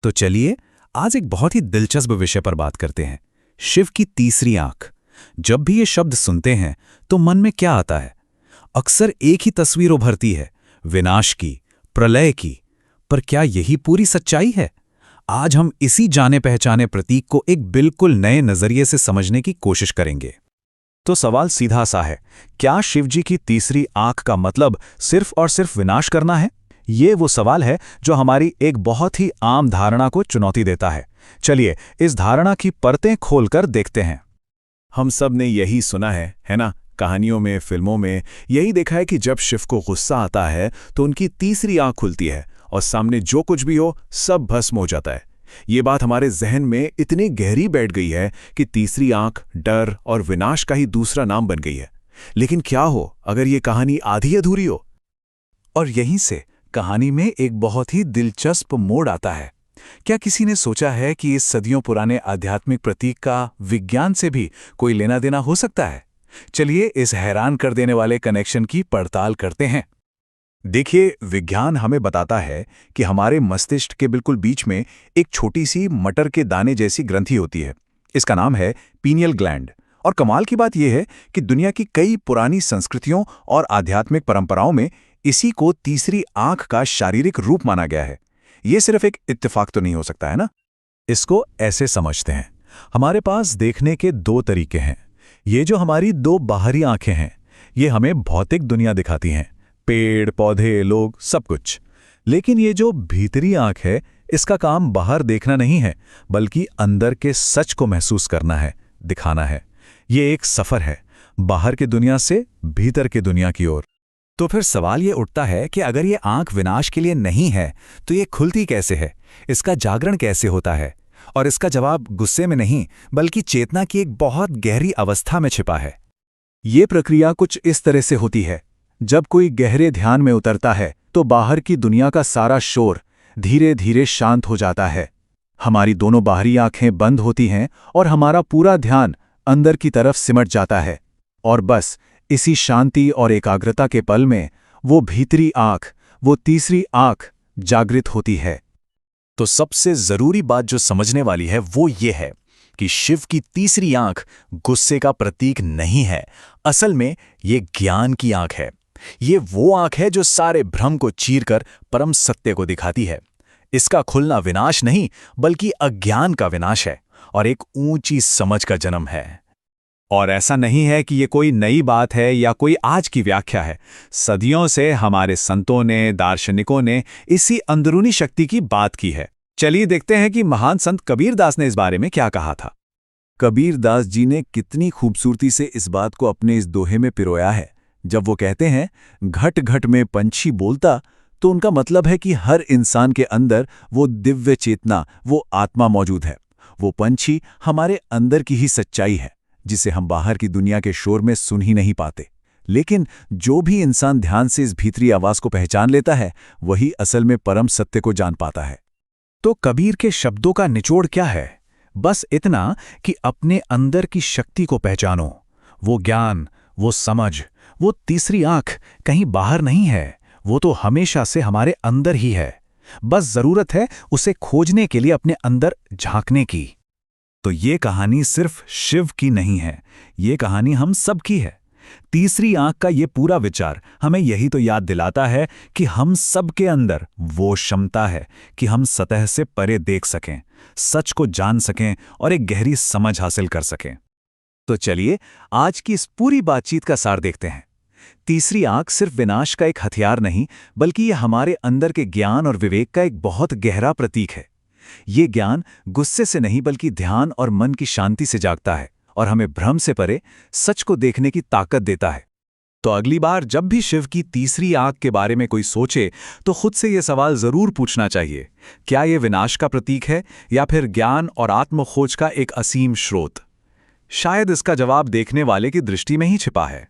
तो चलिए आज एक बहुत ही दिलचस्प विषय पर बात करते हैं, शिव की तीसरी आंख। जब भी ये शब्द सुनते हैं तो मन में क्या आता है? अक्सर एक ही तस्वीर उभरती है, विनाश की, प्रलय की। पर क्या यही पूरी सच्चाई है? आज हम इसी जाने पहचाने प्रतीक को एक बिल्कुल नए नजरिए से समझने की कोशिश करेंगे। तो सवाल सीधा सा है, क्या शिवजी की तीसरी आंख का मतलब सिर्फ और सिर्फ विनाश करना है? ये वो सवाल है जो हमारी एक बहुत ही आम धारणा को चुनौती देता है। चलिए इस धारणा की परतें खोलकर देखते हैं। हम सब ने यही सुना है ना? कहानियों में, फिल्मों में यही देखा है कि जब शिव को गुस्सा आता है तो उनकी तीसरी आंख खुलती है और सामने जो कुछ भी हो सब भस्म हो जाता है। ये बात हमारे जहन में इतनी गहरी बैठ गई है कि तीसरी आंख डर और विनाश का ही दूसरा नाम बन गई है। लेकिन क्या हो अगर ये कहानी आधी अधूरी हो? और यहीं से कहानी में एक बहुत ही दिलचस्प मोड़ आता है। क्या किसी ने सोचा है कि इस सदियों पुराने आध्यात्मिक प्रतीक का विज्ञान से भी कोई लेना देना हो सकता है? चलिए इस हैरान कर देने वाले कनेक्शन की पड़ताल करते हैं। देखिए, विज्ञान हमें बताता है कि हमारे मस्तिष्क के बिल्कुल बीच में एक छोटी सी मटर के दाने जैसी ग्रंथि होती है। इसका नाम है पीनियल ग्लैंड। और कमाल की बात यह है कि दुनिया की कई पुरानी संस्कृतियों और आध्यात्मिक परंपराओं में इसी को तीसरी आंख का शारीरिक रूप माना गया है। यह सिर्फ एक इत्तेफाक तो नहीं हो सकता, है ना? इसको ऐसे समझते हैं, हमारे पास देखने के दो तरीके हैं। ये जो हमारी दो बाहरी आंखें हैं, ये हमें भौतिक दुनिया दिखाती हैं, पेड़, पौधे, लोग, सब कुछ। लेकिन ये जो भीतरी आंख है, इसका काम बाहर देखना नहीं है, बल्कि अंदर के सच को महसूस करना है, दिखाना है। ये एक सफर है, बाहर की दुनिया से भीतर की दुनिया की ओर। तो फिर सवाल ये उठता है कि अगर ये आंख विनाश के लिए नहीं है तो ये खुलती कैसे है? इसका जागरण कैसे होता है? और इसका जवाब गुस्से में नहीं, बल्कि चेतना की एक बहुत गहरी अवस्था में छिपा है। ये प्रक्रिया कुछ इस तरह से होती है, जब कोई गहरे ध्यान में उतरता है तो बाहर की दुनिया का सारा शोर धीरे धीरे शांत हो जाता है। हमारी दोनों बाहरी आंखें बंद होती हैं और हमारा पूरा ध्यान अंदर की तरफ सिमट जाता है। और बस इसी शांति और एकाग्रता के पल में वो भीतरी आंख, वो तीसरी आंख जागृत होती है। तो सबसे जरूरी बात जो समझने वाली है वो ये है कि शिव की तीसरी आंख गुस्से का प्रतीक नहीं है। असल में ये ज्ञान की आंख है। ये वो आंख है जो सारे भ्रम को चीरकर परम सत्य को दिखाती है। इसका खुलना विनाश नहीं, बल्कि अज्ञान का विनाश है और एक ऊंची समझ का जन्म है। और ऐसा नहीं है कि ये कोई नई बात है या कोई आज की व्याख्या है। सदियों से हमारे संतों ने, दार्शनिकों ने इसी अंदरूनी शक्ति की बात की है। चलिए देखते हैं कि महान संत कबीरदास ने इस बारे में क्या कहा था। कबीरदास जी ने कितनी खूबसूरती से इस बात को अपने इस दोहे में पिरोया है। जब वो कहते हैं, घट घट में पंछी बोलता, तो उनका मतलब है कि हर इंसान के अंदर वो दिव्य चेतना, वो आत्मा मौजूद है। वो पंछी हमारे अंदर की ही सच्चाई है, जिसे हम बाहर की दुनिया के शोर में सुन ही नहीं पाते। लेकिन जो भी इंसान ध्यान से इस भीतरी आवाज को पहचान लेता है, वही असल में परम सत्य को जान पाता है। तो कबीर के शब्दों का निचोड़ क्या है? बस इतना कि अपने अंदर की शक्ति को पहचानो। वो ज्ञान, वो समझ, वो तीसरी आंख कहीं बाहर नहीं है, वो तो हमेशा से हमारे अंदर ही है। बस जरूरत है उसे खोजने के लिए अपने अंदर झांकने की। तो ये कहानी सिर्फ शिव की नहीं है, ये कहानी हम सब की है। तीसरी आंख का ये पूरा विचार हमें यही तो याद दिलाता है कि हम सब के अंदर वो क्षमता है कि हम सतह से परे देख सकें, सच को जान सकें और एक गहरी समझ हासिल कर सकें। तो चलिए आज की इस पूरी बातचीत का सार देखते हैं। तीसरी आंख सिर्फ विनाश का एक हथियार नहीं, बल्कि यह हमारे अंदर के ज्ञान और विवेक का एक बहुत गहरा प्रतीक है। ये ज्ञान गुस्से से नहीं, बल्कि ध्यान और मन की शांति से जागता है और हमें भ्रम से परे सच को देखने की ताकत देता है। तो अगली बार जब भी शिव की तीसरी आंख के बारे में कोई सोचे, तो खुद से यह सवाल जरूर पूछना चाहिए, क्या यह विनाश का प्रतीक है या फिर ज्ञान और आत्मखोज का एक असीम स्रोत? शायद इसका जवाब देखने वाले की दृष्टि में ही छिपा है।